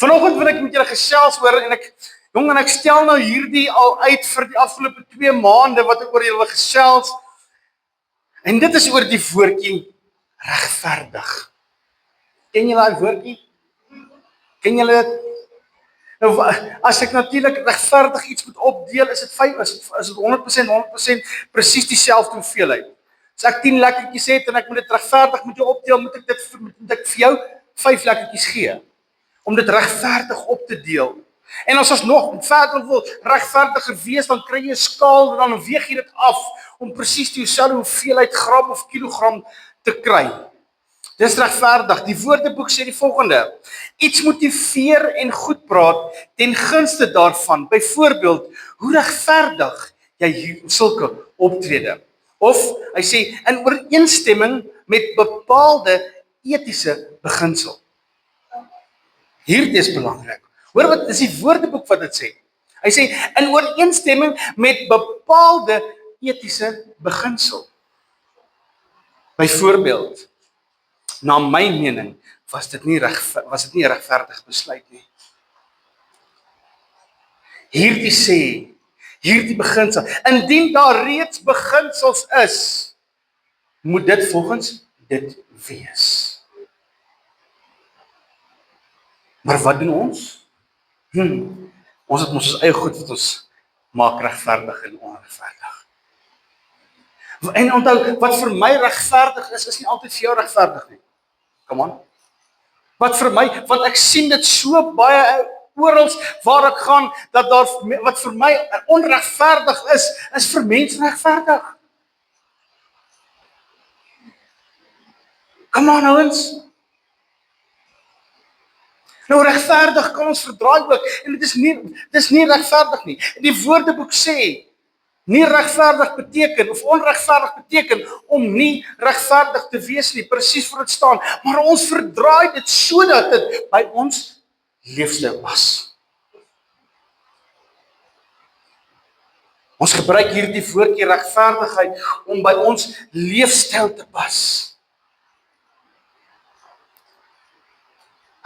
Vanoggend wil ek met julle gesels oor en ek stel nou hierdie al uit vir die afgelope 2 maande wat ek oor julle gesels. En dit is oor die woordjie regverdig. Ken julle daai woordjie? Ken julle dit? Nou as ek natuurlik regverdig iets moet opdeel, is dit 100% presies dieselfde hoeveelheid. As ek 10 lekkertjies het en ek moet dit regverdig met jou opdeel, moet ek vir jou 5 lekkertjies gee. Om dit regverdig op te deel. En as ons nog verder wil regverdiger wees, dan kry jy 'n skaal en dan weeg jy dit af om presies dieselfde hoeveelheid gram of kilogram te kry. Dis regverdig. Die Woordeboek sê die volgende: iets motiveer en goed praat ten gunste daarvan. Byvoorbeeld, hoe regverdig jy sulke optrede. Of hy sê in ooreenstemming met bepaalde etiese beginsel. Hierdie is belangrik. Hoor wat is die Woordeboek wat dit sê? Hy sê in ooreenstemming met bepaalde etiese beginsel. Byvoorbeeld, na my mening was dit nie 'n regverdig besluit nie. Hierdie beginsel, indien daar reeds beginsels is, moet dit volgens dit wees. Maar wat doen ons? Ons het ons eie goed wat ons maak regverdig en onregverdig. En onthou, wat vir my regverdig is nie altyd vir jou regverdig nie. Come on. Wat vir my, want ek sien dit so baie oral waar ek gaan, dat daar, wat vir my onregverdig is vir mense regverdig. Come on, ouens. Nou regverdig kan ons verdraai ook, en dit is nie regverdig nie. Die Woordeboek sê, nie regverdig beteken, of onregverdig beteken, om nie regverdig te wees nie, presies voor dit staan, maar ons verdraai dit sodat dit by ons leefstyl pas. Ons gebruik hierdie woordjie regverdigheid om by ons leefstyl te pas.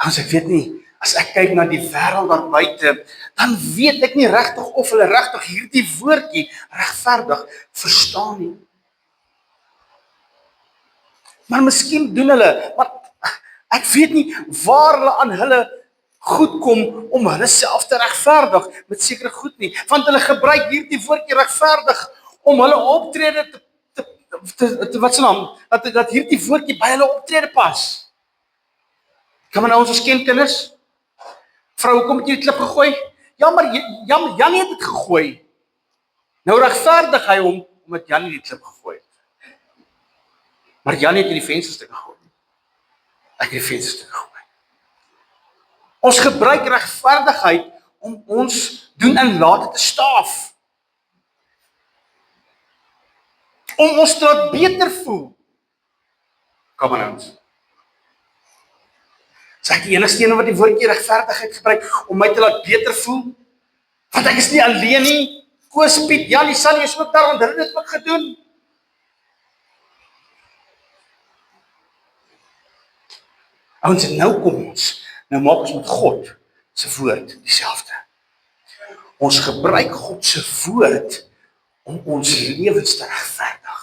As ek weet nie, as ek kyk na die wêreld daar buite, dan weet ek nie regtig of hulle regtig hierdie woordjie regverdig verstaan nie. Maar miskien doen hulle, maar ek weet nie waar hulle aan hulle goed kom om hulle self te regverdig met sekere goed nie, want hulle gebruik hierdie woordjie regverdig om hulle optrede wat se naam, dat hierdie woordjie by hulle optrede pas. Kan maar nou ons ken kinders. Vrou, hoekom het jy die klip gegooi? Ja, maar Janie het dit gegooi. Nou regverdig hy hom omdat Janie die klip gegooi het. Maar Janie het in die vensterstuk gegooi. Ek het die vensterstuk gegooi. Ons gebruik regverdigheid om ons doen en late te staaf. Om ons te laat beter voel. Kom maar nou. Is ek die enigste een wat die woordjie regverdigheid gebruik om my te laat beter voel? Want ek is nie alleen nie. Koos, Piet, Janie, Sally is ook daar, want hulle het dit ook gedoen. Ouens, en nou kom ons, nou maak ons met God se woord dieselfde. Ons gebruik God se woord om ons lewens te regverdig.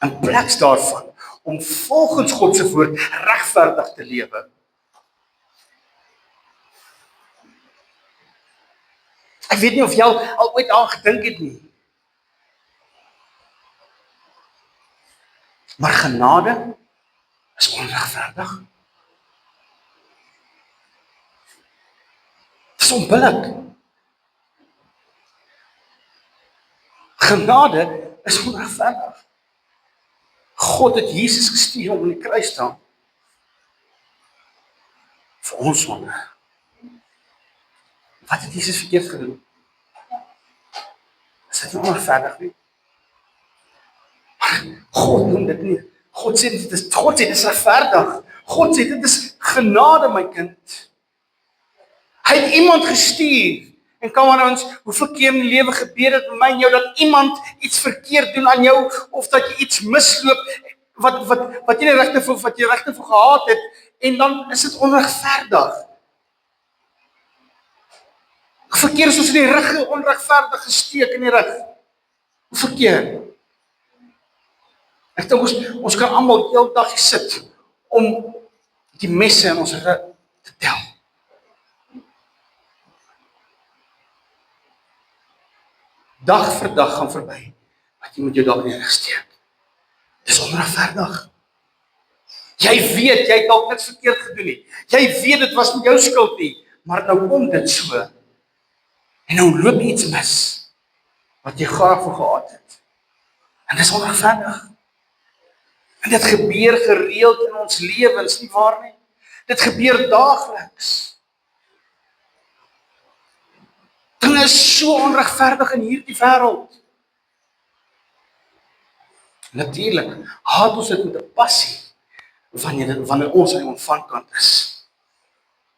In plaas daarvan, om volgens God se woord regverdig te lewe. Ek weet nie of jy al ooit aan gedink het nie. Maar genade is onregverdig. Dit is onbillik. Genade is onregverdig. God het Jesus gestuur om in die kruis te staan. Vir ons sonde. Wat het Jesus verkeerd gedoen? Is dit nie onregverdig nie? Maar God noem dit nie. God sê dit is regverdig. God sê dit is genade, my kind. Hy het iemand gestuur. En kan maar ons, hoeveel keer in die lewe gebeur het met my en jou, dat iemand iets verkeerd doen aan jou, of dat jy iets misloop, wat jy nie regte vir wat jy regte vir gehaat het en dan is dit onregverdig. Verkeer is ons in die rug onregverdig gesteek in die rug. Verkeer. Ek dink ons kan almal elke sit om die messe in ons rug te tel. Dag vir dag gaan verby wat jy met jou dag in die rug steek. Dis onregverdig. Jy weet, jy het dalk niks verkeerd gedoen nie. Jy weet, dit was nie jou skuld nie, maar nou kom dit so. En nou loop iets mis, wat jy graag vir gehad het. En dis onregverdig. En dit gebeur gereeld in ons lewens, nie waar nie? Dit gebeur daagliks. Dinge is so onregverdig in hierdie wêreld. Natuurlik, haat ons dit met 'n passie, wanneer ons aan die ontvangkant is.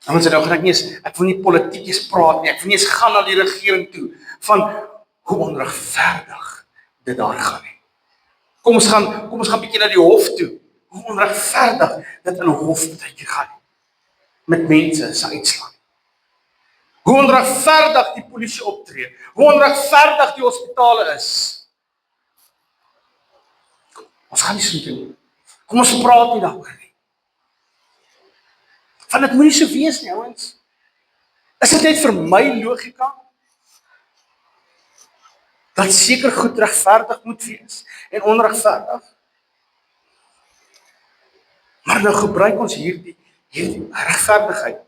En ons het nou gedink, ek wil nie politiekies praat nie, ek wil nie eens gaan na die regering toe, van hoe onregverdig dit daar gaan nie. Kom ons gaan bietjie na die hof toe, hoe onregverdig dit in 'n hof partytjie gaan nie, met mense se uitslag. Hoe onregverdig die polisie optree, hoe onregverdig die hospitale is. Ons gaan nie so doen. Kom ons praat nie daaroor nie. Van dit moet nie so wees nie, ouens. Is dit net vir my logika? Dat seker goed regverdig moet wees en onregverdig. Maar nou gebruik ons hierdie regverdigheid,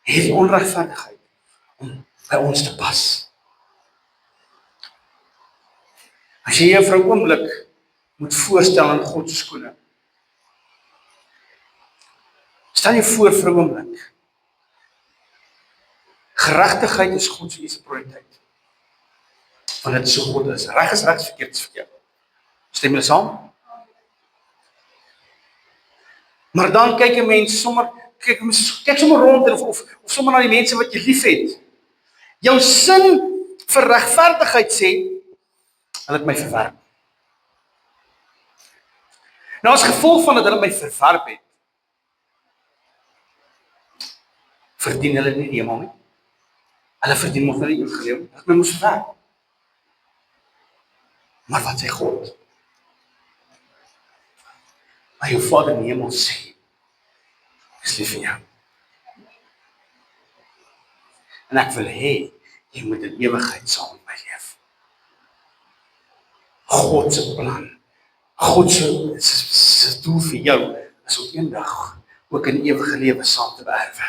hierdie onregverdigheid om by ons te pas. As jy jou vir 'n oomblik moet voorstel in God se skoene. Stel jy voor vir 'n oomblik. Geregtigheid is God se eerste prioriteit. Want dit is so God is. Reg is reg, verkeerd is verkeerd. Stem julle saam? Maar dan kyk 'n mens sommer, kyk sommer rond of sommer na die mense wat jy liefhet. Jou sin vir regverdigheid sê, hulle het my verwerp. Nou as gevolg van dat hulle my verwerp het, verdien hulle nie die hemel nie. Hulle verdien mos nie die ewige lewe nie. Hulle moes verwerp. Maar wat sê God? Maar jou Vader in die hemel sê, is lief vir jou. En ek wil hê, jy moet in ewigheid saam met my leef. God se plan, God se doel vir jou, is om eendag ook in ewige lewe saam te beerwe.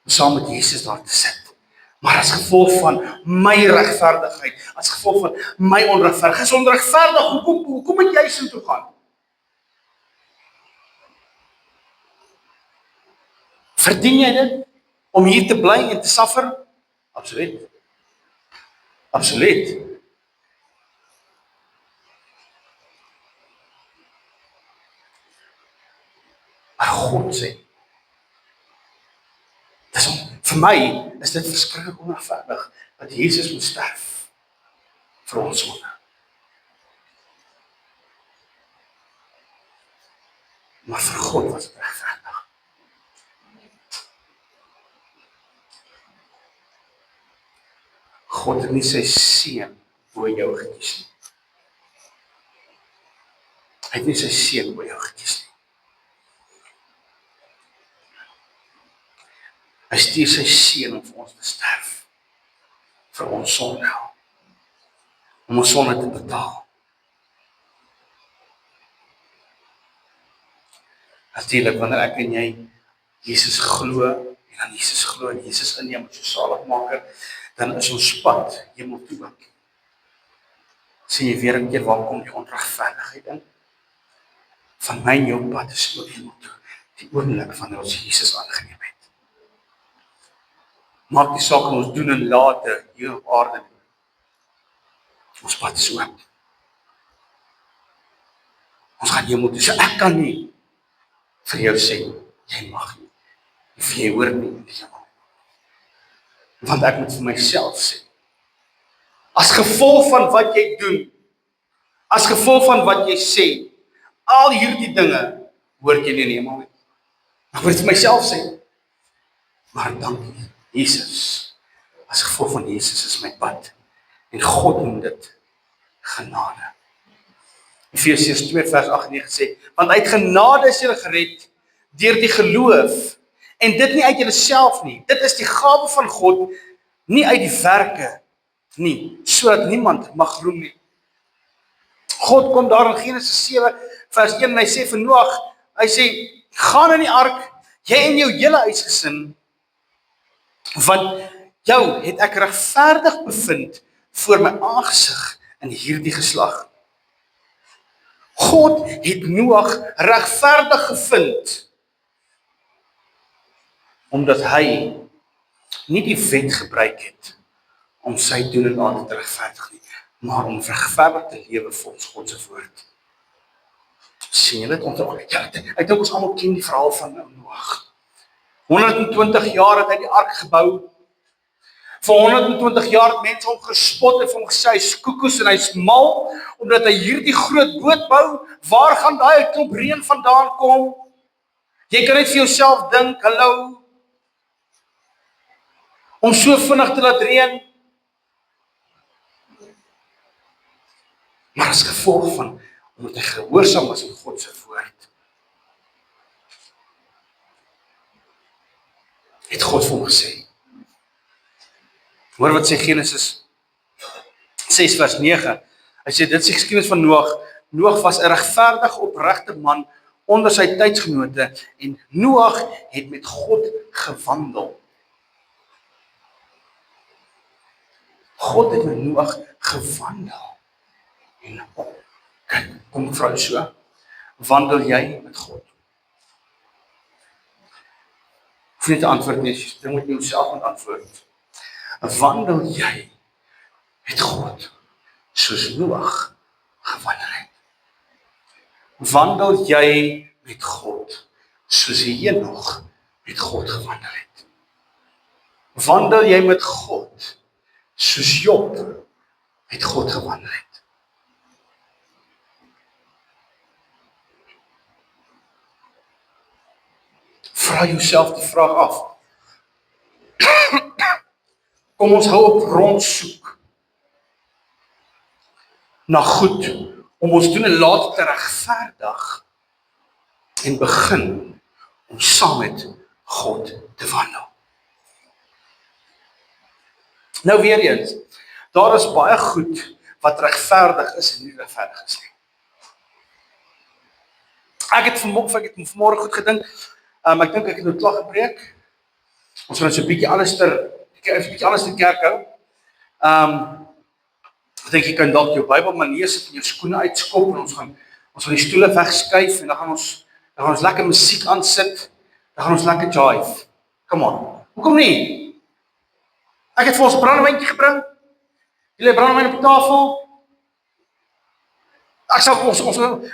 Om saam met Jesus daar te sit. Maar as gevolg van my regverdigheid, as gevolg van my onregverdigheid, is onregverdig, hoekom moet jy so toe gaan? Verdien jy dit om hier te bly en te suffer? Absoluut. Absoluut. Maar God sê, vir my is dit verskriklik onregverdig dat Jesus moet sterf vir ons sonde. Maar vir God was dit regverdig. God het nie sy seun bo jou gekies nie. Hy het nie sy seun bo jou gekies nie. Hy stuur sy seun om vir ons te sterf. Vir ons sonde. Om ons sonde te betaal. Natuurlik, wanneer ek en jy Jesus glo, en dan Jesus glo en Jesus inneem as ons saligmaker, dan is ons pad hemel toe ook. Sien jy weer 'n keer waar kom die onregverdigheid in? Van my en jou pad is ook hemel toe. Die oomblik wanneer ons Jesus aangeneem het. Maak die saak ons doen en late hier op aarde. Ons pad is oop. Ons gaan hemel toe. So ek kan nie vir jou sê, jy mag nie. Of jy hoor nie in die hemel. Want ek moet vir myself sê. As gevolg van wat jy doen, as gevolg van wat jy sê, al hierdie dinge hoort jy nie in die hemel nie. Ek wil dit vir myself sê, maar dankie, Jesus, as gevolg van Jesus is my pad, en God noem dit genade. Efesiërs 2 vers 8 en 9 sê, want uit genade is julle gered, deur die geloof, en dit nie uit julleself nie, dit is die gawe van God, nie uit die werke nie, sodat niemand mag roem nie. God kom daar in Genesis 7 vers 1 en hy sê vir Noag, hy sê, gaan in die ark, jy en jou hele huisgesin, want jou het ek regverdig bevind voor my aangesig in hierdie geslag. God het Noag regverdig gevind, omdat hy nie die wet gebruik het om sy doen en laat te regverdig nie, maar om regverdig te lewe volgens God se woord. Sien julle dit onthou? Ja, ek dink ons almal ken die verhaal van Noag. 120 jaar het hy die ark gebou. Vir 120 jaar het mense hom gespot en vir hom gesê hy's koekoes en hy's mal omdat hy hierdie groot boot bou. Waar gaan daai klomp reën vandaan kom? Jy kan net vir jouself dink, hallo, om so vinnig te laat reën. Maar as gevolg van omdat hy gehoorsaam was aan God se woord, het God vir hom gesê. Hoor wat sê Genesis 6 vers 9. Hy sê, dit is die geskiedenis van Noag. Noag was 'n regverdige, opregte man onder sy tydsgenote en Noag het met God gewandel. God het met Noag gewandel. En kyk, kom ek vra jou so, wandel jy met God? Hoef nie te antwoord nie, jy moet jouself moet antwoord. Wandel jy met God, soos Noag gewandel het? Wandel jy met God, soos Henog met God gewandel het? Wandel jy met God, soos Job met God gewandel het? Vra jouself die vraag af. Kom ons hou op rondsoek na goed, om ons doen en laat te regverdig, en begin om saam met God te wandel. Nou weer eens, daar is baie goed wat regverdig is en nie regverdig is nie. Ek het vanmôre goed gedink, ek dink ek het nou klaar gepreek. Ons gaan so 'n bietjie anders te kerk hou. Ek dink jy kan dalk jou Bybel maar neersit en jou skoene uitskop en ons gaan die stoele wegskuif en dan gaan ons lekker musiek aansit. Dan gaan ons lekker jive. Come on. Hoekom nie? Ek het vir ons 'n brandewyntjie gebring. Julle brandewyn op die tafel.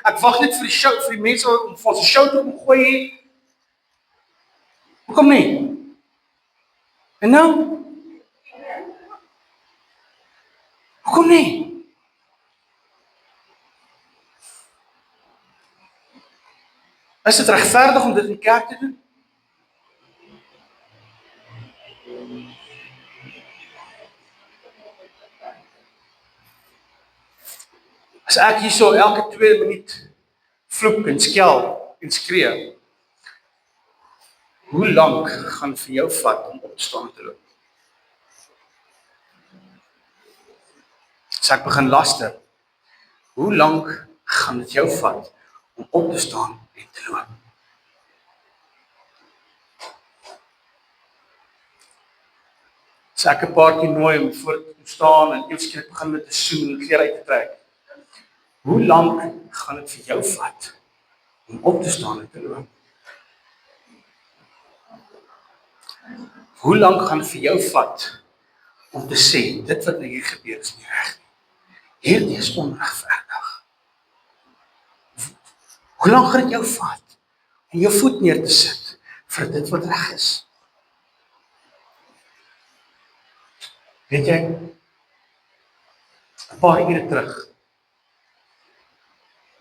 Ek wag net vir die show, vir die mense om vir ons 'n show te kom gooi. Hoekom nie? En nou? Hoekom nie? Is dit regverdig om dit in die kerk te doen? As ek hierso elke 2 minuut vloek en skel en skree, hoe lank gaan vir jou vat om op te staan te loop? As ek begin laster, hoe lank gaan dit jou vat om op te staan en te loop? As ek 'n paartjie nooi om voor te staan en eers skielik begin met te soen en klere uit te trek, hoe lank gaan dit vir jou vat om op te staan en te loop? Hoe lank gaan dit vir jou vat om te sê, dit wat nou hier gebeur is nie reg nie. Hierdie is onregverdig. Hoe lank gaan dit jou vat om jou voet neer te sit vir dit wat reg is? Weet jy, 'n paar ure terug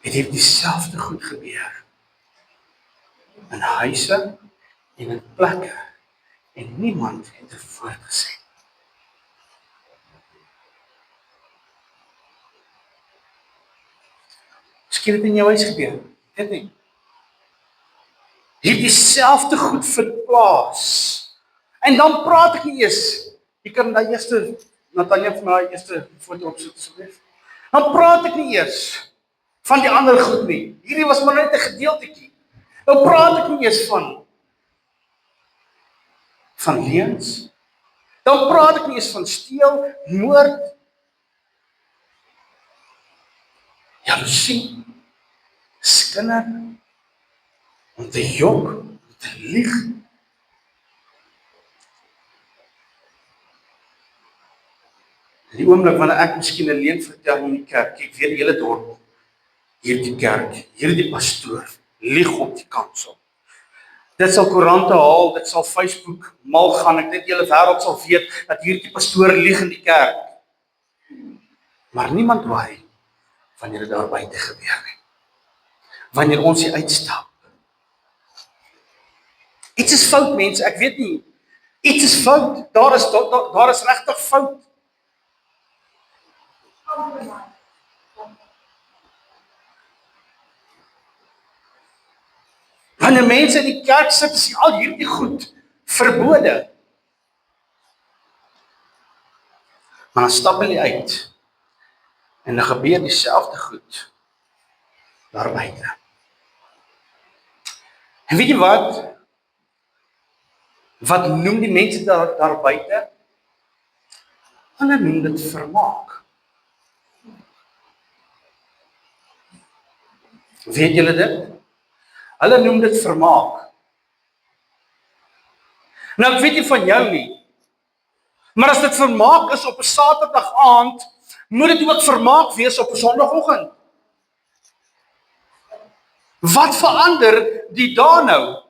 het hier dieselfde goed gebeur. In huise en in plekke. En niemand het 'n woord gesê. Miskien het in jou huis gebeur. Weet nie. Hier dieselfde goed vind plaas. En dan praat ek nie eers. Jy kan daai eerste Natanja vir my eerste foto opsit asseblief. Dan praat ek nie eers van die ander goed nie. Hierdie was maar net 'n gedeeltetjie. Nou praat ek nie eers van leuns. Dan praat ek nie eens van steel, moord, jaloesie, skinder, om te jok, om te lieg. In die oomblik wanneer ek miskien 'n leuen vertel in die kerk, ek weet die hele dorp, hierdie kerk, hierdie pastoor, lieg op die kansel. Dit sal koerante haal, dit sal Facebook mal gaan, ek dink die hele wêreld sal weet dat hierdie pastoor lieg in die kerk. Maar niemand worry wanneer dit daar buite gebeur nie. Wanneer ons hier uitstap. Iets is fout, mense, ek weet nie. Iets is fout. Daar is regtig fout. Wanneer mense in die kerk sit, is al hierdie goed verbode. Maar dan stap hulle uit. En dan gebeur dieselfde goed daar buite. En weet jy wat? Wat noem die mense daar buite? Hulle noem dit vermaak. Weet julle dit? Hulle noem dit vermaak. Nou ek weet nie van jou nie. Maar as dit vermaak is op 'n Saterdag aand, moet dit ook vermaak wees op 'n Sondagoggend. Wat verander die dae nou?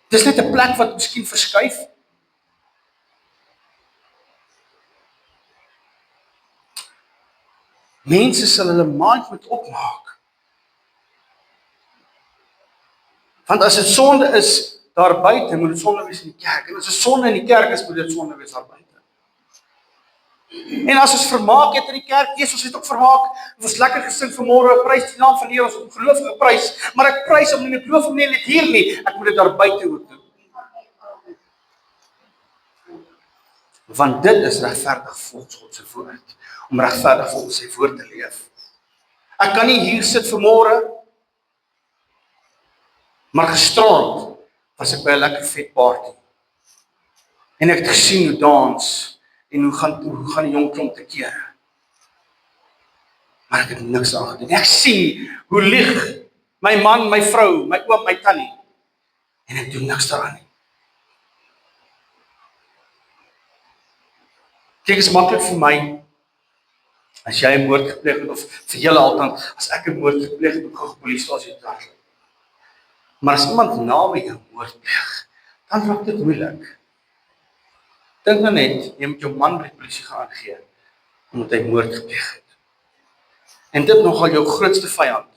Dis net 'n plek wat miskien verskuif. Mense sal hulle mind moet opmaak. Want as dit sonde is daar buite, moet dit sonde wees in die kerk. En as dit sonde in die kerk is, moet dit sonde wees daar buite. En as ons vermaak het in die kerk, ons het ook vermaak. Ons was lekker gesing vanmôre, prys die naam van die Here, ons ongelooflike prys. Maar ek prys hom nie, ek geloof hom nie net hier nie, ek moet dit daar buite ook doen. Want dit is regverdig volgens God se woord, om regverdig volgens sy woord te leef. Ek kan nie hier sit vanmôre, maar gisterand was ek by 'n lekker vet party. En ek het gesien hoe dans en hoe gaan die jong klomp te kere. Maar ek het niks aan gedoen. Ek sien hoe lieg my man, my vrou, my oom, my tannie. En ek doen niks daaraan nie. Kyk, is maklik vir my, as jy 'n moord gepleeg het, of vir julle althans, as ek 'n moord gepleeg het, moet ek polisiestasie toe hardloop. Maar as iemand naby jou moord pleeg, dan raak dit moeilik. Dink nou net, jy moet jou man by die polisie gaan aangee, omdat hy moord gepleeg het. En dit nogal jou grootste vyand.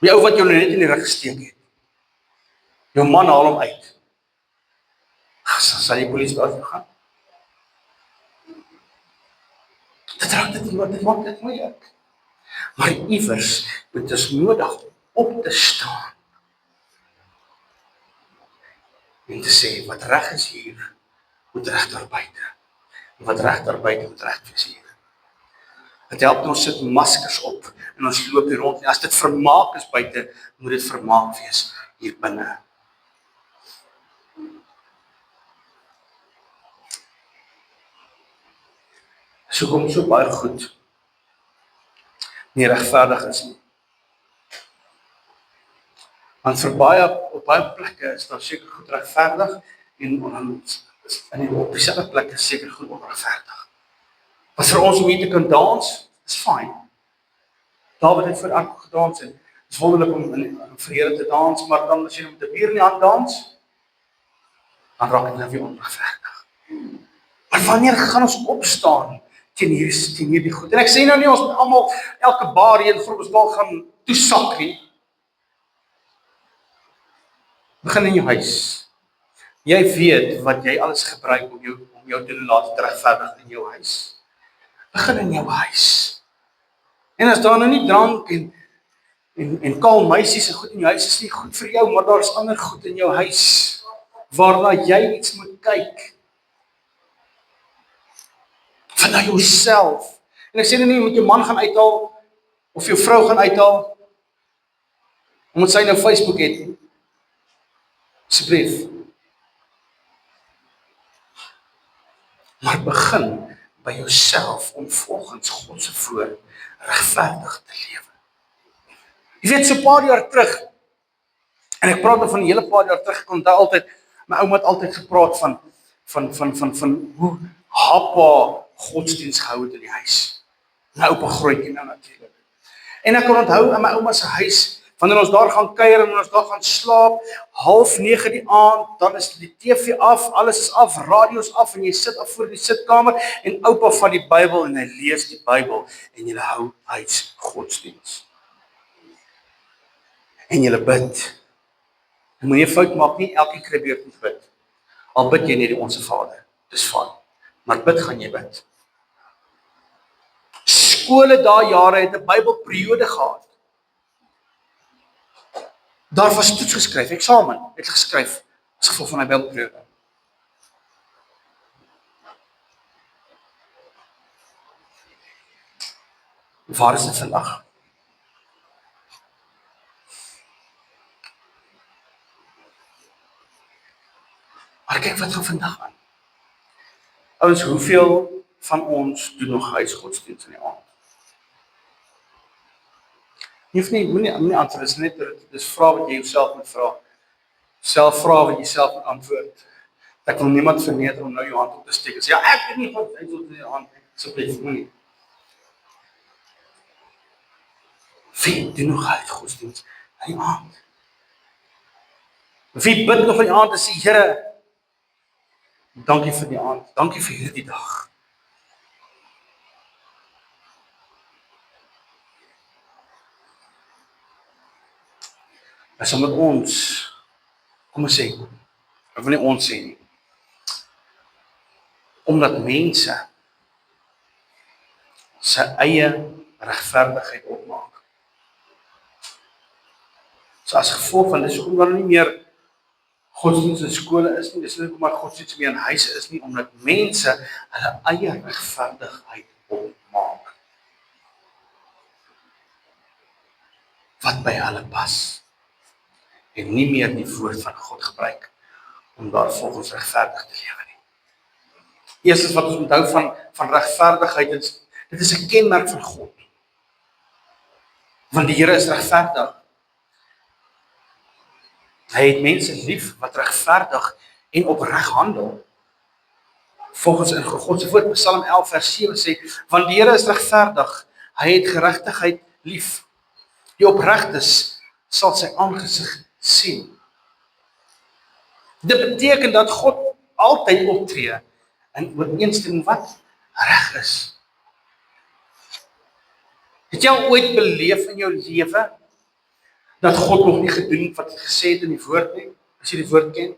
Die ou wat jou net in die rug gesteek het. Jou man haal hom uit. Sal die polisie daar gaan? Dit maak dit moeilik. Maar iewers moet ons nodig op te staan. En te sê, wat reg is hier, moet reg daar buite. En wat reg daar buite, moet reg wees hier. Het help ons sit maskers op, en ons loop hier rond. En as dit vermaak is buite, moet dit vermaak wees hier binne. So kom so baie goed nie regverdig is nie. Want vir op baie plekke is daar seker goed regverdig en op dieselfde plekke is seker goed onregverdig. Wat vir ons om hier te kan dans, is fyn. Dawid het vir Ark gedans en het is wonderlik om vir Here te dans, maar dan as jy met 'n bier in die hand dans, dan raak dit nou weer onregverdig. Maar wanneer gaan ons opstaan teen hierdie goed. En ek sê nou nie ons moet almal elke bar hier in Groblersdal gaan toesak nie. Begin in jou huis. Jy weet wat jy alles gebruik om jou te laat regverdig in jou huis. Begin in jou huis. En as daar nou nie drank en kaal meisies en goed in jou huis is nie goed vir jou, maar daar is ander goed in jou huis waarna jy iets moet kyk. Van na jouself. En ek sê nou nie, moet jou man gaan uithaal, of jou vrou gaan uithaal, omdat sy nou Facebook het nie. Asseblief. Maar begin by jouself om volgens God se woord regverdig te lewe. Jy weet, so 'n paar jaar terug, en ek praat van 'n hele paar jaar terug, ek onthou altyd, my ouma het altyd gepraat van hoe Happa godsdienst gehou het in die huis. My oupa Grootjie nou natuurlik. En ek kan onthou in my ouma se huis, wanneer ons daar gaan kuier en ons daar gaan slaap, 8:30 die aand, dan is die TV af, alles is af, radio's af, en jy sit af voor die sitkamer, en oupa vat die Bybel, en hy lees die Bybel, en jy hou huisgodsdienst. En jy bid. Jy moet nie fout maak nie, elke keer beurt moet bid. Al bid jy nie die Onse Vader, dis van. Maar bid gaan jy bid. Skole daai jare het 'n Bybelperiode gehad. Daar was toets geskryf, eksamen het geskryf as gevolg van 'n Bybelperiode. Waar is dit vandag? Maar kyk wat gaan vandag aan. Ouens, hoeveel van ons doen nog huisgodsdienst in die aand? Jy hoef nie antwoord, dis net, dis vraag wat jy jouself moet vra. Self vraag wat jy self moet antwoord. Ek wil niemand verneder om nou jou hand op te steek en sê, ja, ek weet nie God, hy wil in die hand, asseblief, moenie. Wie doen nog huisgodsdienst in die aand? Wie bid nog in die aand en sê, Here, dankie vir die aand, dankie vir hierdie dag. As omdat ons, kom ons sê, ek wil nie ons sê nie, omdat mense sy eie regverdigheid opmaak. So as gevolg van, dis omdat nie meer godsdienst in skole is nie, dis nie omdat godsdienst meer in huise is nie, omdat mense hulle eie regverdigheid opmaak. Wat by hulle pas. En nie meer die woord van God gebruik, om daar volgens regverdig te lewe nie. Eerstens wat ons onthou van regverdigheid, dit is 'n kenmerk van God. Want die Here is regverdig. Hy het mense lief wat regverdig en opreg handel. Volgens in God se woord, Psalm 11 vers 7 sê, want die Here is regverdig, hy het geregtigheid lief. Die opregtes sal sy aangesig sien. Dit beteken dat God altyd optree in ooreenstemming wat reg is. Het jy al ooit beleef in jou lewe dat God nog nie gedoen het wat hy gesê het in die woord nie, as jy die woord ken?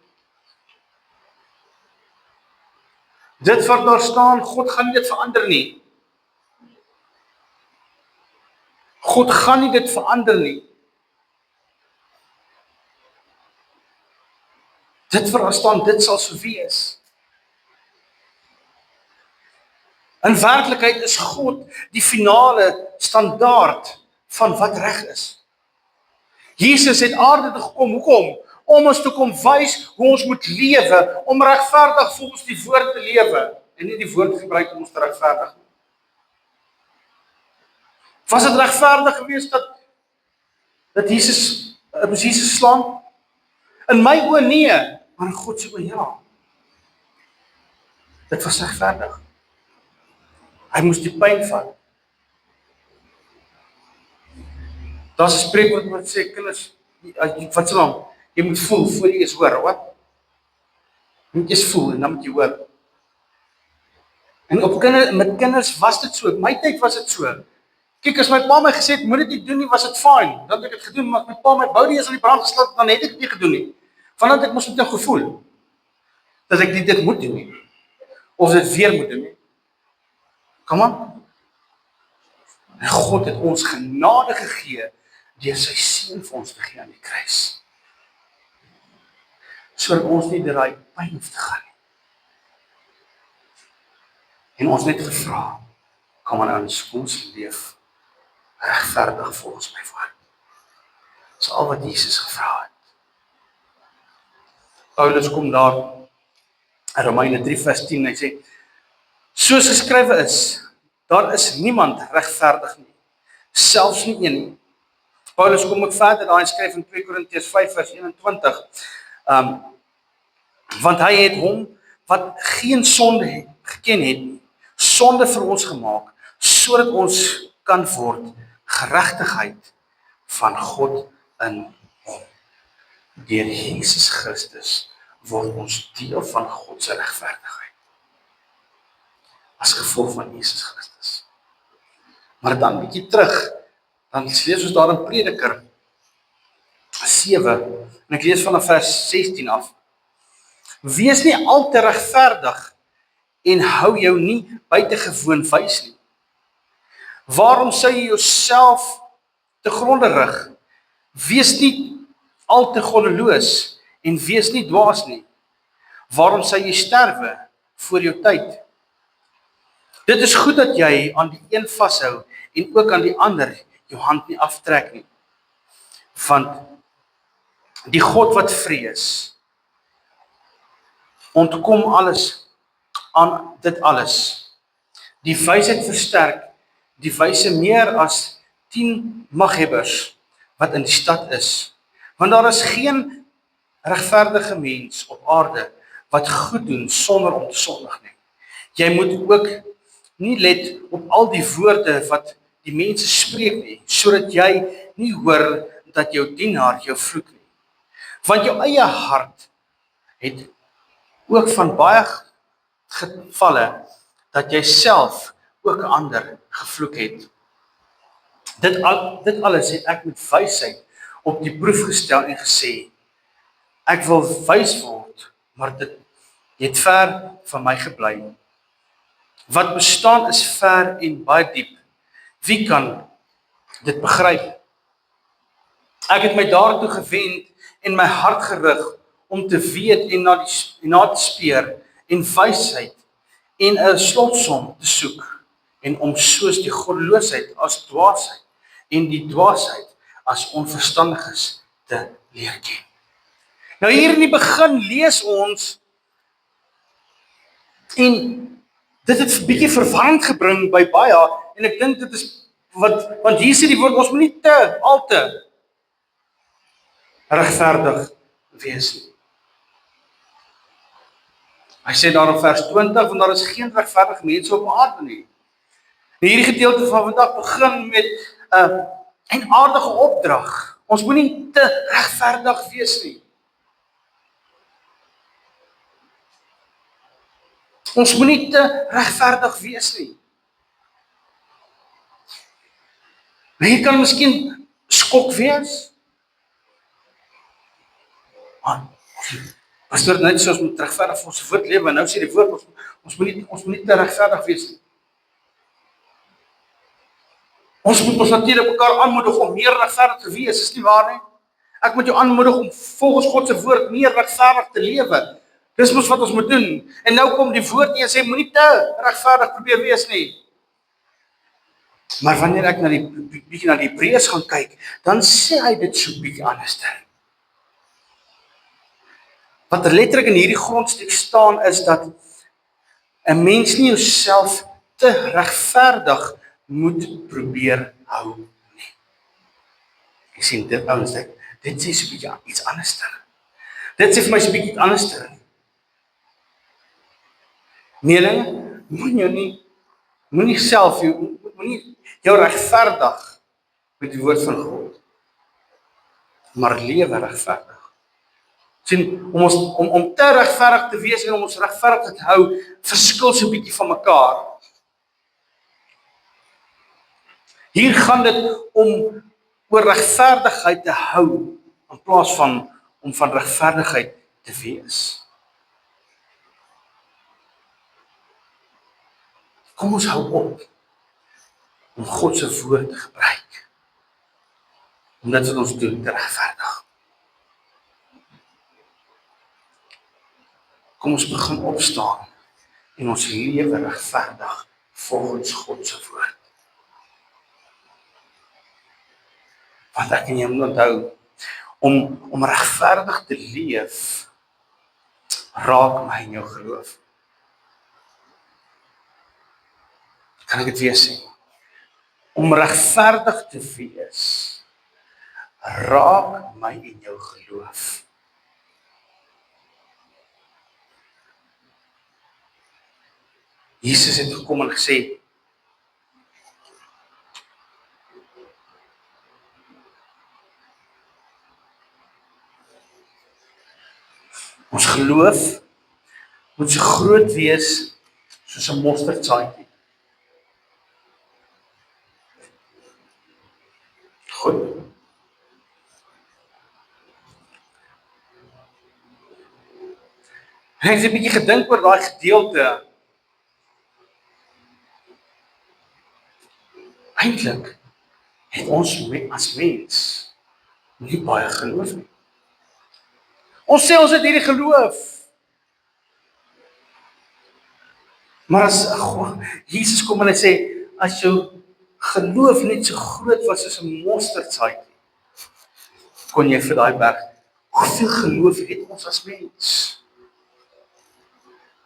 Dit wat daar staan, God gaan nie dit verander nie. God gaan nie dit verander nie. Dit wat daar staan, dit sal so wees. In werklikheid is God die finale standaard van wat reg is. Jesus het aarde toe gekom, hoekom? Om ons te kom wys hoe ons moet lewe, om regverdig volgens die woord te lewe, en nie die woord gebruik om ons te regverdig nie. Was dit regverdig geweest dat Jesus slaan? In my oë nee, maar in God se oë ja. Dit was regverdig. Hy moes die pyn vat. Daar's 'n spreekwoord wat sê, kinders, wat sê dan? Jy moet voel voor jy eens hoor, wat? Jy moet eers voel en dan moet jy hoor. En met kinders was dit so. Op my tyd was dit so. Kyk, as my pa my gesê het, moet dit nie doen nie, was dit fyn. Dan het ek dit gedoen, maar as my pa my boudie is aan die brand geslaan, dan het ek dit nie gedoen nie. Vandat ek mos met nou gevoel dat ek dit moet doen nie. Of dit weer moet doen nie. Kom aan. En God het ons genade gegee deur sy seun vir ons te gee aan die kruis. Sodat ons nie deur daai pyn hoef te gaan nie. En ons net gevra, kom aan ons leef regverdig volgens my woord. Dis al wat Jesus gevra het. Paulus kom daar in Romeine 3 vers 10, hy sê, soos geskrywe is, daar is niemand regverdig nie, selfs nie een nie. Paulus kom ook verder daar en skryf in 2 Korintiërs 5 vers 21, want hy het hom wat geen sonde geken het nie, sonde vir ons gemaak, sodat ons kan word geregtigheid van God in hom. Deur Jesus Christus word ons deel van God se regverdigheid. As gevolg van Jesus Christus. Maar dan bietjie terug, dan lees ons daar in Prediker 7, en ek lees vanaf vers 16 af. Wees nie al te regverdig en hou jou nie buitengewoon wys nie. Waarom sou jy jouself te gronde rig? Wees nie al te goddeloos en wees nie dwaas nie. Waarom sou jy sterwe voor jou tyd? Dit is goed dat jy aan die een vashou en ook aan die ander jou hand nie aftrek nie. Want die God wat vrees, ontkom alles aan dit alles. Die wysheid versterk die wyse meer as 10 maghebbers wat in die stad is. Want daar is geen regverdige mens op aarde wat goed doen sonder om te sondig nie. Jy moet ook nie let op al die woorde wat die mense spreek nie, sodat jy nie hoor dat jou dienaar jou vloek nie. Want jou eie hart het ook van baie gevalle dat jy self ook ander gevloek het. Dit alles het ek met wysheid op die proef gestel en gesê, ek wil wys word, maar dit het ver van my gebly. Wat bestaan is ver en baie diep. Wie kan dit begryp? Ek het my daartoe gewend en my hart gerig om te weet en na te speur en wysheid en 'n slotsom te soek en om soos die goddeloosheid as dwaasheid en die dwaasheid as onverstandiges te leer ken. Nou hier in die begin lees ons en dit het 'n bietjie verwarring gebring by baie en ek dink dit is want hier sê die woord ons moet nie al te regverdig wees nie. Hy sê daar in vers 20, want daar is geen regverdige mense op aarde nie. En hierdie gedeelte van vandag begin met 'n aardige opdrag. Ons moet nie te regverdig wees nie. Ons moet nie te regverdig wees nie. Maar hier kan miskien skok wees. Pastoor, net soos met regverdig vir ons woord lewe, nou sê die woord, ons moet nie te regverdig wees nie. Ons moet ons natuurlik mekaar aanmoedig om meer regverdig te wees, is nie waar nie? Ek moet jou aanmoedig om volgens God se woord meer regverdig te lewe. Dis mos wat ons moet doen. En nou kom die woord en sê, moenie te regverdig probeer wees nie. Maar wanneer ek bietjie na die Hebreërs gaan kyk, dan sê hy dit so bietjie anders. Wat letterlik in hierdie grondstuk staan is dat 'n mens nie jouself te regverdig moet probeer hou nie. Ek sien dit ouens, dit sê so bietjie iets anders. Dit sê vir my so bietjie iets anders. Nee, moenie self moenie jou regverdig met die woord van God, maar lewe regverdig Sien, om te regverdig te wees en om ons regverdig te hou, verskil so 'n bietjie van mekaar. Hier gaan dit om oor regverdigheid te hou, in plaas van om van regverdigheid te wees. Kom ons hou op om God se woord te gebruik, om dit wat ons doen te regverdig. Kom ons begin opstaan en ons lewe regverdig volgens God se woord. Want ek en jy moet onthou, om regverdig te leef, raak my in jou geloof. Kan ek dit weer sê? Om regverdig te wees, raak my in jou geloof. Jesus het gekom en gesê, ons geloof moet so groot wees soos 'n mosterdsaadjie. Goed. En ek het 'n bietjie gedink oor daai gedeelte. Eintlik het ons as mens nie baie geloof nie. Ons sê ons het hierdie geloof. Maar as Jesus kom en hy sê, as jou geloof net so groot was soos 'n mosterdsaadjie, kon jy vir daai berg, hoeveel geloof het ons as mens?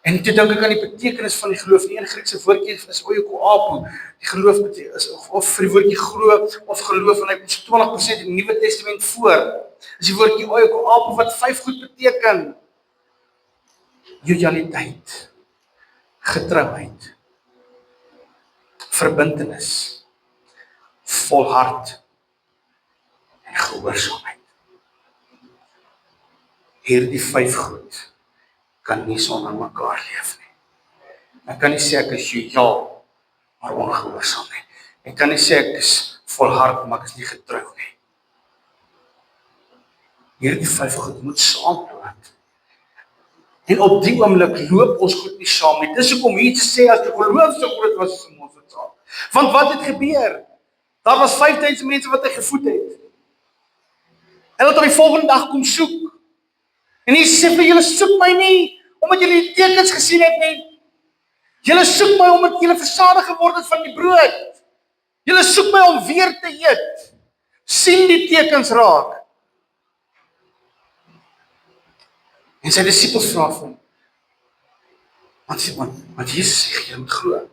En toe dink ek aan die betekenis van die geloof. Die een Griekse woordjie is oikoapo. Die geloof is of vir die woordjie glo of geloof, en hy kom so 20% in die Nuwe Testament voor. Is die woordjie oikoapo wat 5 goed beteken. Loyaliteit, getrouheid, verbintenis, volhard en gehoorsaamheid. Hierdie 5 goed kan nie sonder mekaar leef nie. Ek kan nie sê ek is loyaal, maar ongehoorsaam nie. Ek kan nie sê ek is volhard, maar ek is nie getrou nie. Hierdie 5 goed moet saamloop. En op die oomblik loop ons goed nie saam nie. Dis hoekom hier te sê, as jou geloof so groot was as 'n mosterdsaad. Want wat het gebeur? Daar was 5000 mense wat hy gevoed het. En hulle het op die volgende dag kom soek. En hy sê vir julle, soek my nie omdat julle die tekens gesien het nie. Julle soek my omdat julle versadig geword het van die brood. Julle soek my om weer te eet. Sien die tekens raak. En sy disippels vra vir hom, want Jesus sê, julle moet glo.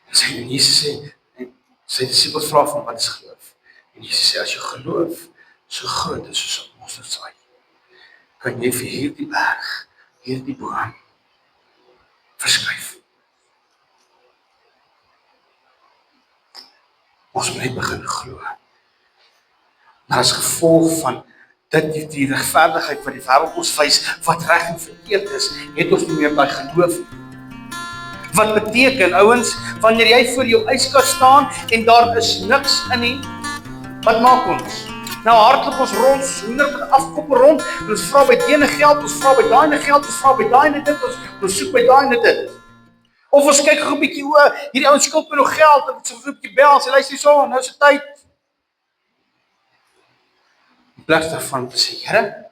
En Jesus sê, en sy disippels vra vir hom, wat is geloof? En Jesus sê, as jou geloof so groot is soos 'n mosterdsaadjie, kan jy vir hierdie berg, hierdie boom, verskuif. Ons moet net begin glo. Maar as gevolg van dit die regverdigheid wat die wêreld ons wys, wat reg en verkeerd is, het ons nie meer daai geloof nie. Wat beteken, ouens, wanneer jy voor jou yskas staan en daar is niks in nie, wat maak ons? Nou hardloop ons rond, hoender met afkoppel rond, en ons vra by die ene geld, ons vra by daai ene geld, ons vra by daai ene dit, ons soek by daai ene dit. Of ons kyk gou 'n bietjie hierdie ouens skuld my nog geld, en so 'n bietjie bel, sê luister so, nou is dit tyd. In plaas daarvan te sê, Here,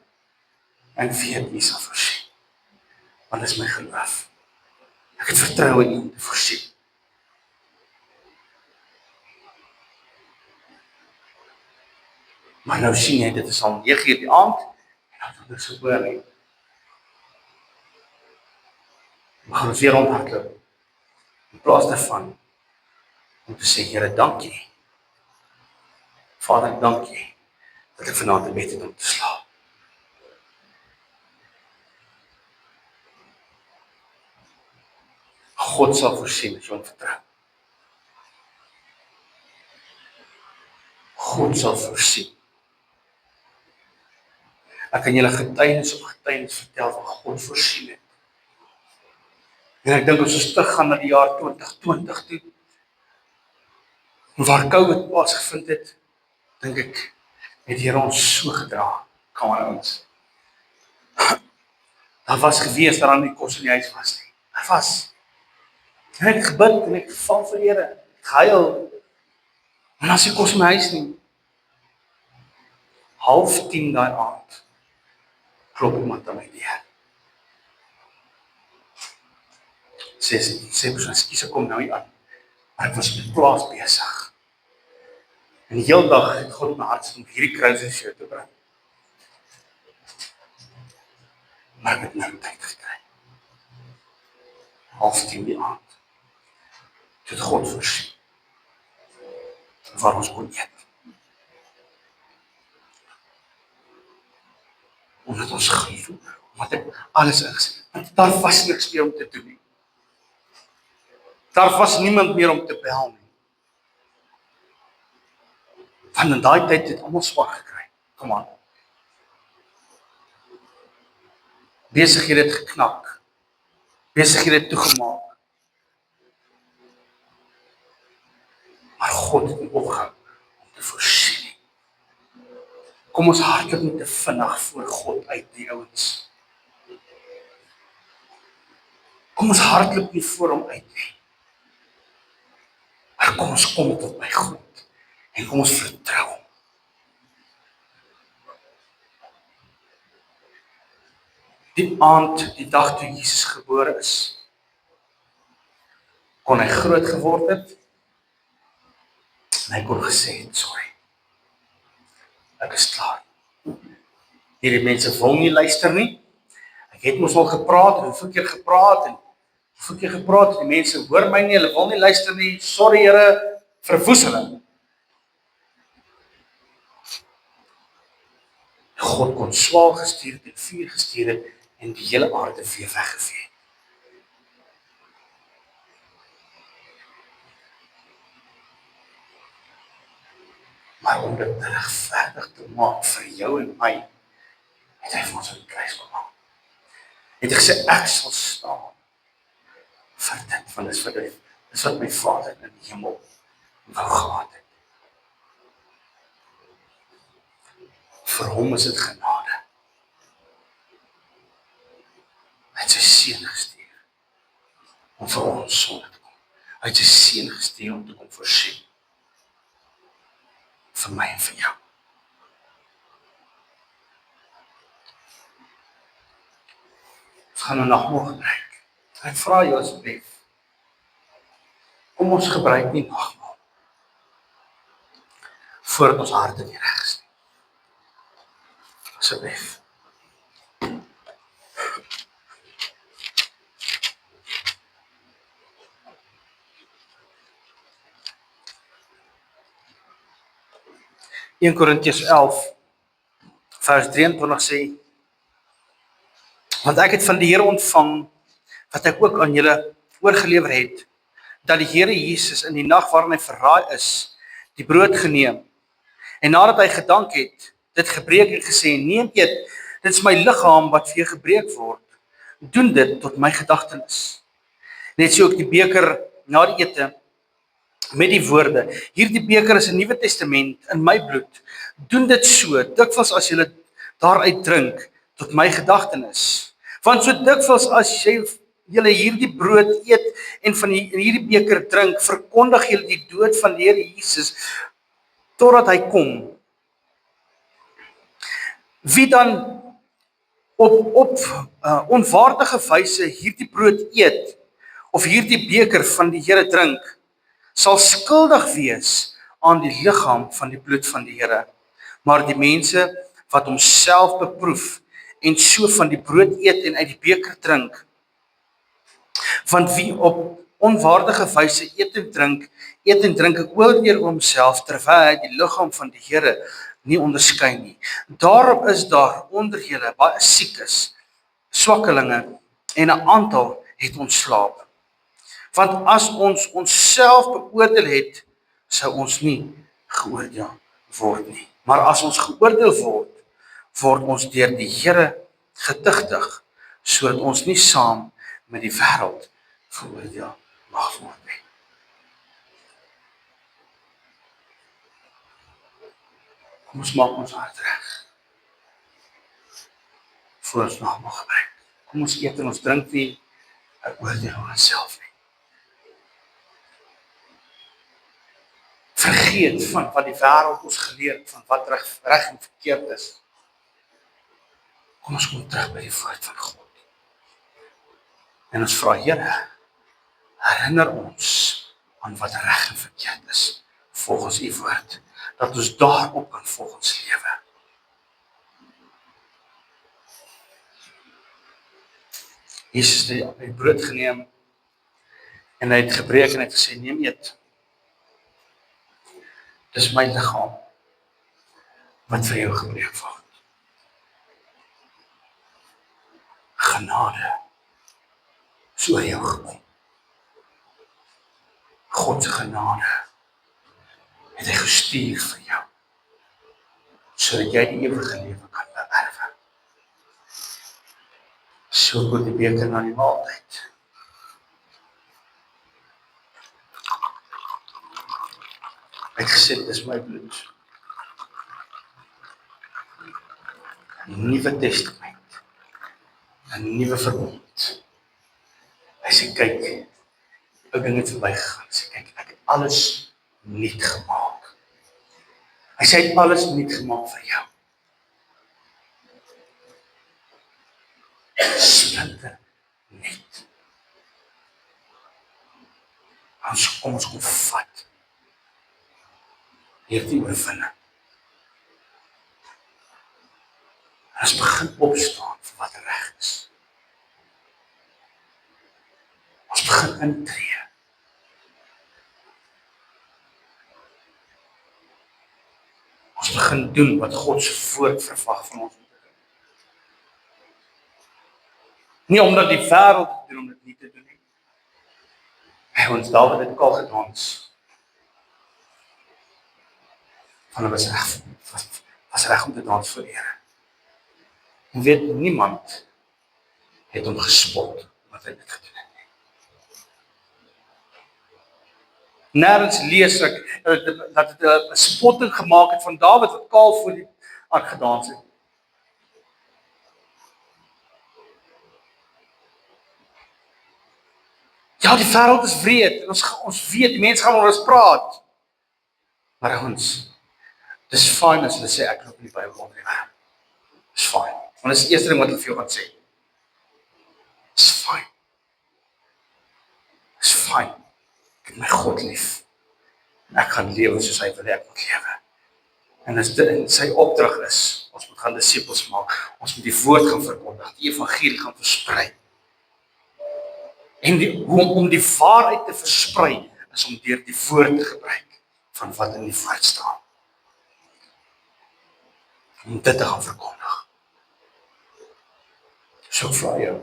en weet U sal voorsien. Want dit is my geloof. Ek het vertrou in U om te voorsien. Maar nou sien jy, dit is al 9:00 die aand, en nou het ons gehoor nie. We gaan ons weer rondhardloop. In plaas daarvan, om te sê, Here, dankie. Vader, dankie, dat ek vanaand in bed het om te slaap. God sal voorsien as jy hom vertrou. God sal voorsien Ek kan julle getuienis op getuienis vertel van God voorsien het. En ek dink as ons teruggaan na die jaar 2020 toe, waar COVID plaasgevind het, dink ek, het Here ons so gedra. Kom aan ons. Daar was gewees dat daar nie kos in die huis was nie. Daar was. En ek het gebid en ek val vir Here. Ek gehuil. En as ek kos in my huis nie. 9:30 daai aand klop iemand aan my deur. Sê persoon, ekskuus, ek kom nou nie aan. Maar ek was met die plaas besig. En die hele dag het God my hart om hierdie kruis vir jou te bring. Maar ek het nou tyd gekry. 9:30 die aand. Toe het God voorsien. Waar ons kon eet. Omdat ons glo, omdat ek alles ingesit. Want daar was niks meer om te doen nie. Daar was niemand meer om te bel nie. Want in daai tyd het almal swaar gekry. Kom aan. Besighede het geknak. Besighede het toegemaak. Maar God het nie opgehou om te voorsien nie. Kom ons hardloop nie te vinnig voor God uit die ouens. Kom ons hardloop nie voor hom uit nie. Maar kom ons kom tot by God. En kom ons vertrou hom. Die aand, die dag toe Jesus gebore is, kon hy groot geword het, en hy kon gesê het, sorry, ek is klaar. Hierdie mense wil nie luister nie, ek het mos al gepraat, en hoeveel keer gepraat, die mense hoor my nie, hulle wil nie luister nie, sorry Here, verwoes hulle. God kon swaal gestuur het en vuur gestuur het en die hele aarde weer weggevee. Maar om dit regverdig te maak vir jou en my, het hy vir ons aan die kruis gemaak. Het hy gesê, ek sal staan vir dit, want dis wat my Vader in die hemel wou gehad het. Vir hom is dit genade. Hy het sy seun gestuur om vir ons sonde te kom. Hy het sy seun gestuur om te kom voorsien. Vir my en vir jou. Ons gaan nou nagmaal gebruik. Ek vra jou asseblief, kom ons gebruik nie nagmaal voordat ons harte nie reg is nie. Asseblief. Korintiërs 11 vers 23 sê, want ek het van die Here ontvang, wat ek ook aan julle oorgelewer het, dat die Here Jesus in die nag waarin hy verraai is, die brood geneem, en nadat hy gedank het, dit gebreek en gesê, neem eet, dit is my liggaam wat vir jou gebreek word, doen dit tot my gedagtenis. Net so ook die beker na die ete, met die woorde, hierdie beker is 'n Nuwe Testament in my bloed, doen dit so, dikwels as julle daaruit drink, tot my gedagtenis. Want so dikwels as julle hierdie brood eet, en van hierdie beker drink, verkondig julle die dood van die Here Jesus, totdat hy kom. Wie dan op onwaardige wyse hierdie brood eet, of hierdie beker van die Here drink, sal skuldig wees aan die liggaam van die bloed van die Here. Maar die mense wat homself beproef en so van die brood eet en uit die beker drink, want wie op onwaardige wyse eet en drink ek oordeel oor homself, terwyl hy die liggaam van die Here nie onderskei nie. Daarom is daar onder julle baie siekes, swakkelinge en 'n aantal het ontslaap. Want as ons onsself beoordeel het, sou ons nie geoordeel word nie. Maar as ons geoordeel word, word ons deur die Here getuigtig, sodat ons nie saam met die wêreld veroordeel mag word nie. Kom ons maak ons hart reg, voor ons nog mag gebruik. Kom ons eet en ons drink nie, 'n oordeel oor onsself nie. Vergeet van wat die wêreld ons geleer het, van wat reg en verkeerd is. Kom ons kom terug by die woord van God. En ons vra, Here, herinner ons aan wat reg en verkeerd is, volgens u woord, dat ons daarop kan volgens lewe. Jesus het die brood geneem, en hy het gebreek en hy het gesê, neem eet. Dis my liggaam, wat vir jou gebreek word. Genade is oor jou gekom. God se genade het hy gestuur vir jou, sodat jy die ewige lewe kan beerwe. So goed die beker na die maaltyd. Hy het gesê, dis my bloed. 'n Nuwe testament, 'n nuwe verbond. Hy sê, kyk, ou ding het verbygegaan. Hy sê, kyk, ek het alles nuut gemaak. Hy sê, hy het alles nuut gemaak vir jou. Splinter nuut. Kom ons kom vat hierdie oorwinning. Ons begin opstaan vir wat reg is. Ons begin intree. Ons begin doen wat God se woord verwag van ons. Nie omdat die wêreld dit doen om dit nie te doen nie. Ons Dawid het ook al gedans. Van hulle was reg om te dans vir Here. En weet, niemand het hom gespot wat hy dit gedoen het nie. Nergens lees ek dat het 'n spotting gemaak het van Dawid wat kaal voor die ark gedans het. Ja, die wêreld is wreed, en ons weet, die mense gaan oor ons praat. Maar ons, dis fyn as hulle sê, ek loop nie by hom onder die wêreld. Dis fyn. Want dis die eerste ding wat hulle vir jou gaan sê. Dis fyn. Dis fyn. Ek het my God lief. En ek gaan lewe soos hy wil hê ek moet lewe. En as dit sy opdrag is, ons moet gaan disippels maak, ons moet die woord gaan verkondig, die evangelie gaan versprei. En om die waarheid te versprei, is om deur die woord te gebruik, van wat in die woord staan. Om dit te gaan verkondig. So ek vra jou,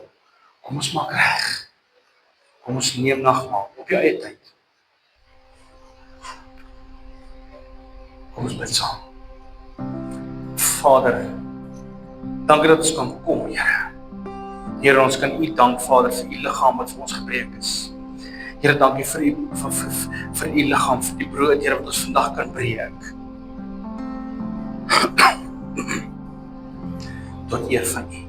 kom ons maak reg. Kom ons neem nagmaal, op jou eie tyd. Kom ons bid saam. Vader, dankie dat ons kan kom, Here. Here, ons kan u dank, Vader, vir u liggaam wat vir ons gebreek is. Here, dankie vir u liggaam, vir die brood, Here, wat ons vandag kan breek. Tot eer van u.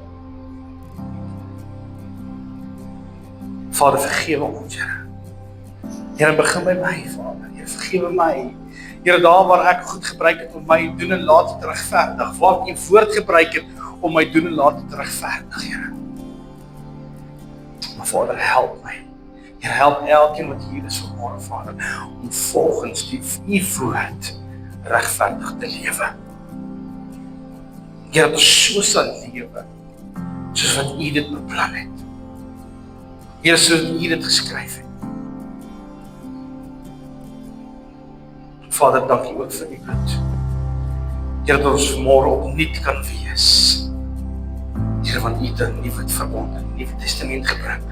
Vader, vergewe ons, Here. Here, begin by my, Vader. Here, vergewe my. Here, daar waar ek goed gebruik het om my doen en laat te regverdig, waar ek u woord gebruik het om my doen en laat te regverdig, Here. Maar Vader, help my. Here, help elkeen wat hier is vanmôre, Vader, om volgens u woord regverdig te lewe. Here, dat ons so sal lewe, soos wat u dit beplan het. Here, soos u dit geskryf het. Vader, dankie ook vir u bloed. Here, dat ons vanmôre opnuut kan wees. Here, want u het 'n nuwe verbond, 'n nuwe testament gebring,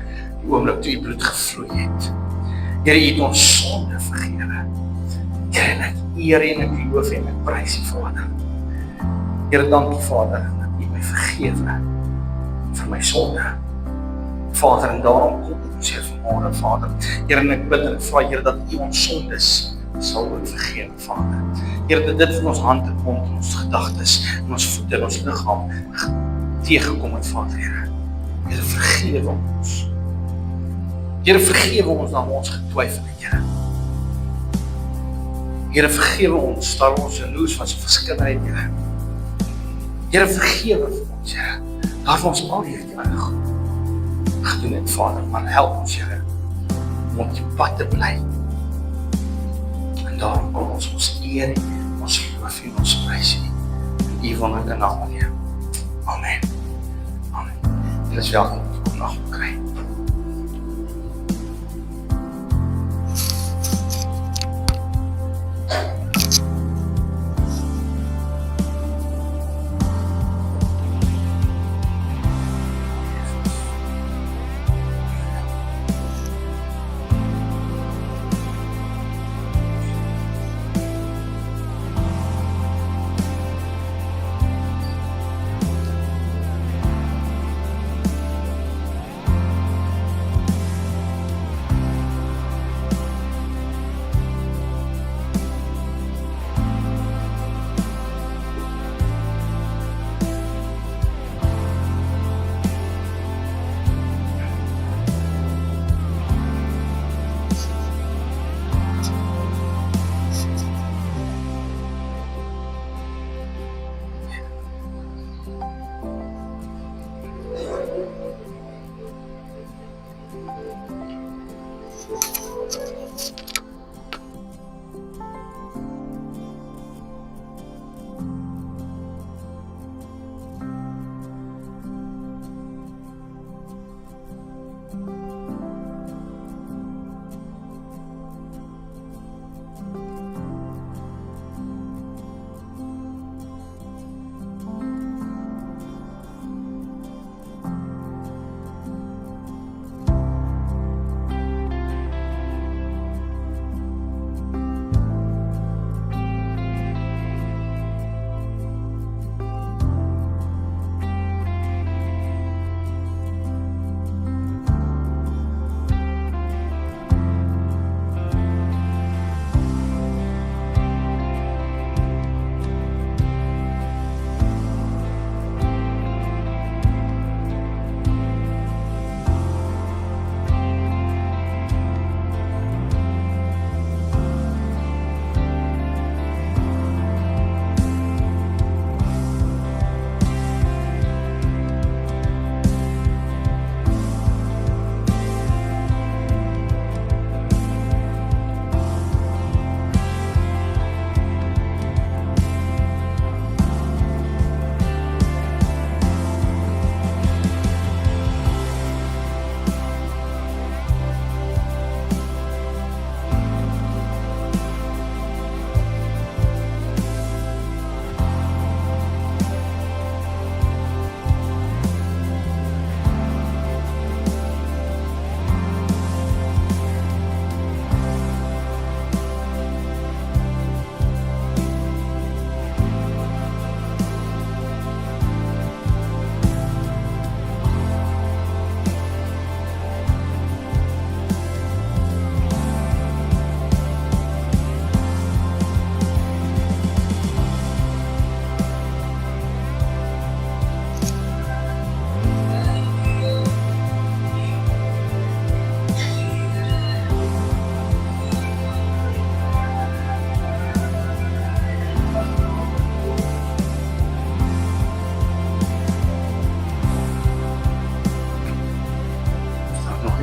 die oomblik toe u bloed gevloei het. Here, u het ons sonde vergewe. Here, en ek eer en ek loof en ek prys u, Vader. Here, dankie Vader, dat U my vergewe vir my sonde. Vader, en daarom kom ons hier vanmôre, Vader. Here, en ek bid en ek vra, Here, dat U ons sondes sal ook vergewe, Vader. Here, dat dit van ons hand en mond, en ons gedagtes, en ons voete, en ons liggaam teëgekom het, Vader, Here. Here, vergewe ons. Here, vergewe ons dan ons getwyfel het, Here. Here, vergewe ons, daar ons jaloers van so verskillenheid, Here. Here, vergewe vir ons, Here. Daar vir ons al hierdie gedoen het, Vader, maar help ons, Here, om op die pad te bly. En daarom kom ons eer, ons loof en ons prys U. In U wonderlike naam, Here. Amen. Amen. En dis welkom om te kom nog kry.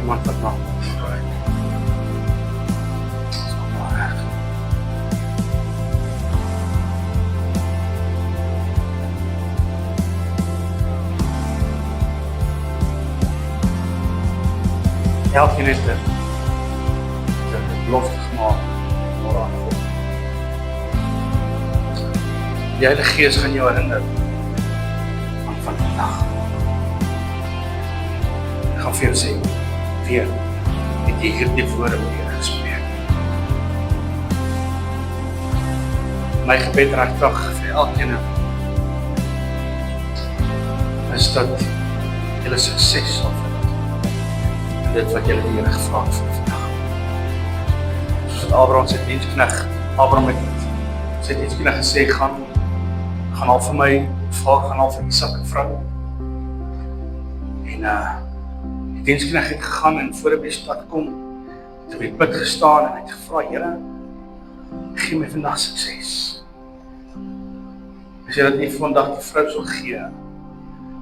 iemand wat mag gebruik. Dis allemaal reg. Elkeen het 'n belofte gemaak môre aan God. Die Heilige Gees gaan jou herinner aan van vandag. Ek gaan vir jou sê, weer het jy hierdie woorde met jou gespreek. My gebed raak terug vir elkeen is dat julle sukses sal vind. En dit wat julle die Here gevra het vir vandag. Soos wat Abraham sy dienskneg, Abraham het sy dienskneg gesê, gaan al vir my vader, gaan al vir Isak 'n vrou. En die dienskneg het gegaan en voor op die stad kom, het op die put gestaan en het gevra, Here, gee my vandag sukses. As jy dat nie vandag die vrou sal gee,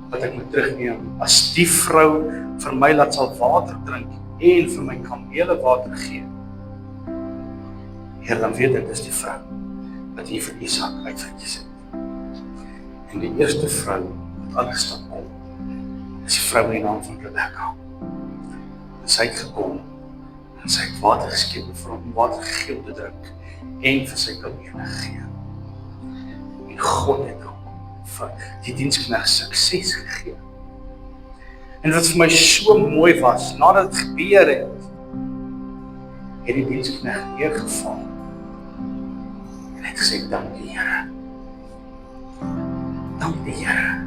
wat ek moet terugneem, as die vrou vir my laat sal water drink en vir my kamele water gee, Here, dan weet ek, dis die vrou wat hier vir Isak uitverkies het. En die eerste vrou wat aangestap kom, is die vrou in die naam van Rebekka. En sy het gekom, en sy het water geskep vir hom, water gegee om te drink, en vir sy kamele gegee. En God het hom vir die dienskneg sukses gegee. En wat vir my so mooi was, nadat het gebeur het die dienskneg neergeval en het gesê, dankie Here. Dankie Here.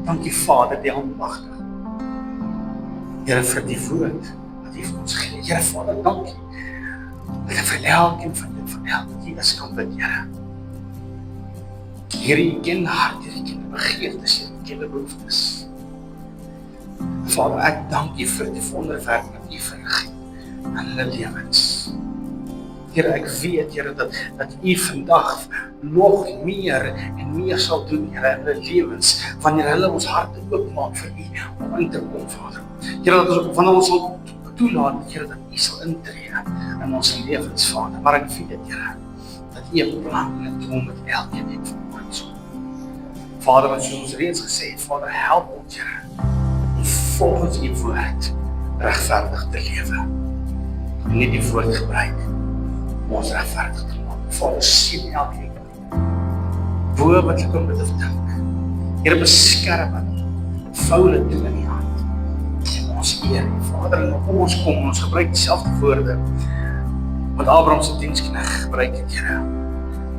Dankie Vader, die Almagtige. Here, vir die woord wat U vir ons gee. Here Vader, dankie. Dat ek vir elkeen van dit, vir elke is kan bid, Here. Here, U ken hart, Here, U ken die begeertes, Here, U ken die behoeftes. Vader, ek dank U vir die wonderwerk wat U verrig in hulle lewens. Here, ek weet, Here, dat U vandag nog meer en meer sal doen, Here, in hulle lewens, wanneer hulle ons harte oopmaak vir U om in te kom, Vader. Here, wanneer ons sal toelaat, Here, dat U sal intree in ons lewens, Vader. Maar ek weet, Here, dat U 'n plan en 'n doel met elkeen het vir ons. Vader, wat soos ons reeds gesê het, Vader, help ons, Here, om volgens U woord regverdig te lewe. En nie die woord gebruik om ons regverdig te maak. Vader, sien elkeen bo wat ek om dit te dink. Here, beskerm hulle, vou hulle toe in die hand. En ons eer, Vader, en kom ons kom, ons gebruik dieselfde woorde wat Abraham se dienskneg gebruik het, Here.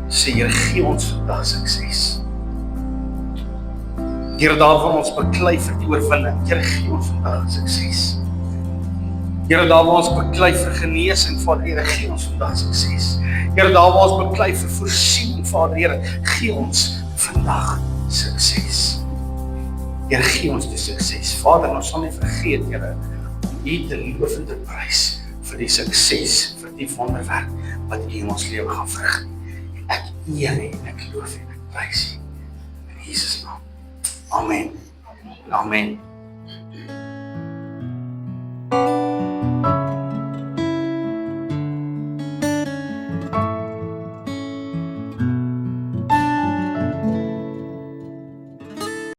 Sê, Here, gee ons vandag sukses. Here, daar waar ons beklei vir die oorwinning, Here, gee ons vandag sukses. Here, daar waar ons beklei vir genesing, Vader, Here, gee ons vandag sukses. Here, daar waar ons beklei vir voorsiening, Vader, Here, gee ons vandag sukses. Here, gee ons die sukses. Vader, ons sal nie vergeet, Here, om U te loof en te prys vir die sukses, vir die wonderwerk wat U in ons lewe gaan verrig. En ek eer U en ek loof U en ek prys U. In Jesus naam. Amen. Amen.